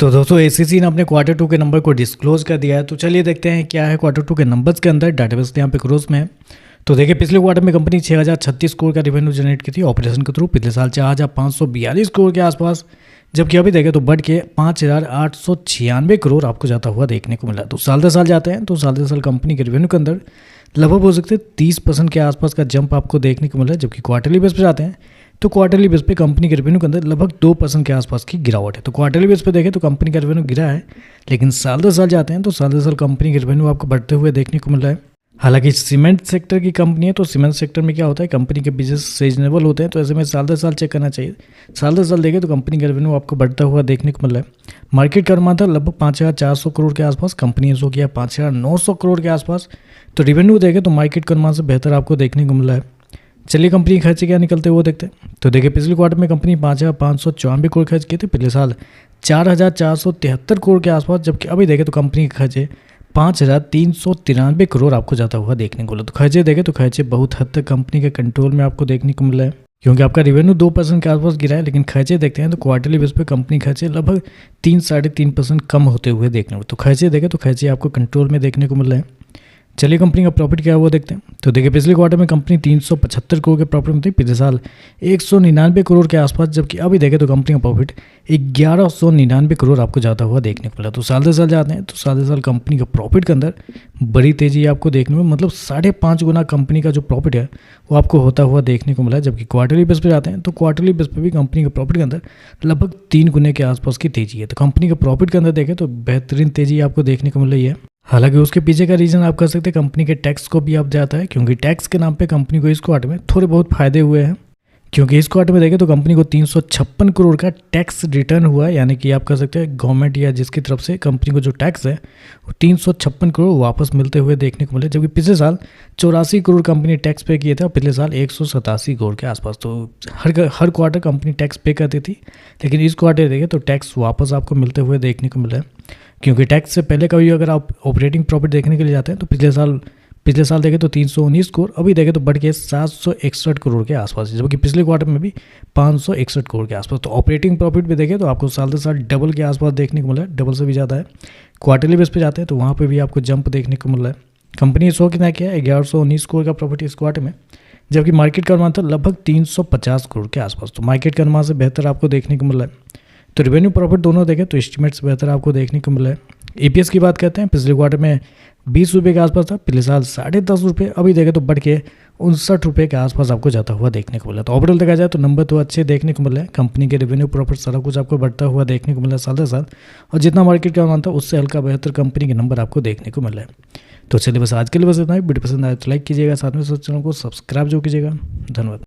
तो दोस्तों एसीसी ने अपने क्वार्टर टू के नंबर को डिस्क्लोज कर दिया है। तो चलिए देखते हैं क्या है क्वार्टर टू के नंबर्स के अंदर। डाटाबेस यहाँ पे क्रोज में है। तो देखिए पिछले क्वार्टर में कंपनी 6036 करोड़ का रेवेन्यू जनरेट की थी ऑपरेशन के थ्रू। पिछले साल 4542 करोड़ के आसपास, जबकि अभी देखें तो बढ़ के 5896 करोड़ आपको जाता हुआ देखने को मिला। तो साल दर साल जाते हैं तो साल दर साल कंपनी के रेवेन्यू के अंदर लगभग हो सकते हैं 30% के आसपास का जंप आपको देखने को मिला है। जबकि क्वार्टरली बेस पे जाते हैं तो क्वार्टरली बेस पे कंपनी के रेवेन्यू के अंदर लगभग 2% के आसपास की गिरावट है। तो क्वार्टरली बेस पे देखें तो कंपनी का रेवेन्यू गिरा है, लेकिन साल दर साल जाते हैं तो साल दर साल कंपनी के रेवेन्यू आपको बढ़ते हुए देखने को मिल रहा है। हालांकि सीमेंट सेक्टर की कंपनी है, तो सीमेंट सेक्टर में क्या होता है, कंपनी के बिजनेस सीजनेबल होते हैं, तो ऐसे में साल दर साल चेक करना चाहिए। साल दर साल देखें तो कंपनी का रेवेन्यू आपको बढ़ता हुआ देखने को मिल रहा है। मार्केट का अनुमान था लगभग 5400 करोड़ के आसपास, कंपनी ने शो किया 5900 करोड़ के आसपास। तो रेवेन्यू देखें तो मार्केट के अनुमान से बेहतर आपको देखने को मिल रहा है। चलिए कंपनी के खर्चे क्या निकलते हैं वो देखते हैं। तो देखिए पिछले क्वार्टर में कंपनी 5594 करोड़ खर्च किए थे, पिछले साल 4473 करोड़ के आसपास, जबकि अभी देखें तो कंपनी के खर्चे 5393 करोड़ आपको जाता हुआ देखने को मिला। तो खर्चे देखें तो खर्चे बहुत हद तक कंपनी के कंट्रोल में आपको देखने को मिला है, क्योंकि आपका रेवेन्यू 2% के आसपास गिरा है, लेकिन खर्चे देखते हैं तो क्वार्टरली बेस पे कंपनी खर्चे लगभग 3-3.5% कम होते हुए देखने को। तो खर्चे देखें तो खर्चे आपको कंट्रोल में देखने को मिल रहे हैं। चलिए कंपनी का प्रॉफिट क्या है वो देखते हैं। तो देखिए पिछले क्वार्टर में कंपनी 375 करोड़ के प्रॉफिट में थी, पिछले साल 199 करोड़ के आसपास, जबकि अभी देखें तो कंपनी का प्रॉफिट 1199 करोड़ आपको जाता हुआ देखने को मिला। तो साल दर साल जाते हैं तो साल दर साल कंपनी का प्रॉफिट के अंदर बड़ी तेजी आपको देखने में, मतलब 5.5 गुना कंपनी का जो प्रॉफिट है वो आपको होता हुआ देखने को मिला। जबकि क्वार्टरली बेस पर जाते हैं तो क्वार्टरली बेस पर भी कंपनी के प्रॉफिट के अंदर लगभग 3 गुने के आसपास की तेजी है। तो कंपनी के प्रॉफिट के अंदर देखें तो बेहतरीन तेजी आपको देखने को मिल रही है। हालांकि उसके पीछे का रीज़न आप कह सकते हैं कंपनी के टैक्स को भी आप जाता है, क्योंकि टैक्स के नाम पे कंपनी को इस क्वार्टर में थोड़े बहुत फायदे हुए हैं। क्योंकि इस क्वार्टर में देखें तो कंपनी को 356 करोड़ का टैक्स रिटर्न हुआ है, यानी कि आप कह सकते हैं गवर्नमेंट या जिसकी तरफ से कंपनी को जो टैक्स है वो 356 करोड़ वापस मिलते हुए देखने को मिले। जबकि पिछले साल 84 करोड़ कंपनी टैक्स पे किए थे और पिछले साल 187 करोड़ के आसपास। तो हर क्वार्टर कंपनी टैक्स पे करती थी, लेकिन इस क्वार्टर देखें तो टैक्स वापस आपको मिलते हुए देखने को मिला है। क्योंकि टैक्स से पहले कभी अगर आप ऑपरेटिंग प्रॉफिट देखने के लिए जाते हैं तो पिछले साल देखें तो 319 करोड़, अभी देखें तो बढ़ के 761 करोड़ के आसपास, जबकि पिछले क्वार्टर में भी 561 करोड़ के आसपास। तो ऑपरेटिंग प्रॉफिट भी देखें तो आपको साल दर साल डबल के आसपास देखने को मिला है, डबल से भी ज़्यादा है। क्वार्टरली बेस पे जाते हैं तो वहाँ पर भी आपको जंप देखने को मिल रहा है। कंपनी ने शो कितना किया है 1119 करोड़ का प्रॉफिट इस क्वार्टर में, जबकि मार्केट का अनुमान था लगभग 350 करोड़ के आसपास। तो मार्केट का अनुमान से बेहतर आपको देखने को मिल रहा है। तो रेवेन्यू प्रॉफिट दोनों देखें तो एस्टीमेट से बेहतर आपको देखने को मिला है। ईपीएस की बात करते हैं, पिछले क्वार्टर में 20 रुपये के आसपास था, पिछले साल 10.5 रुपये, अभी देखें तो बढ़ के 59 रुपये के आसपास आपको जाता हुआ देखने को मिला। तो ओवरऑल देखा जाए तो नंबर तो अच्छे देखने को मिल रहे हैं। कंपनी के रेवेन्यू प्रॉफिट सारा कुछ आपको बढ़ता हुआ देखने को मिला साल दर साल, और जितना मार्केट का अनुमान था उससे हल्का बेहतर कंपनी के नंबर आपको देखने को मिल रहा है। तो चलिए बस आज के लिए बस इतना ही। वीडियो पसंद आए तो लाइक कीजिएगा, साथ में चैनल को सब्सक्राइब जो कीजिएगा। धन्यवाद।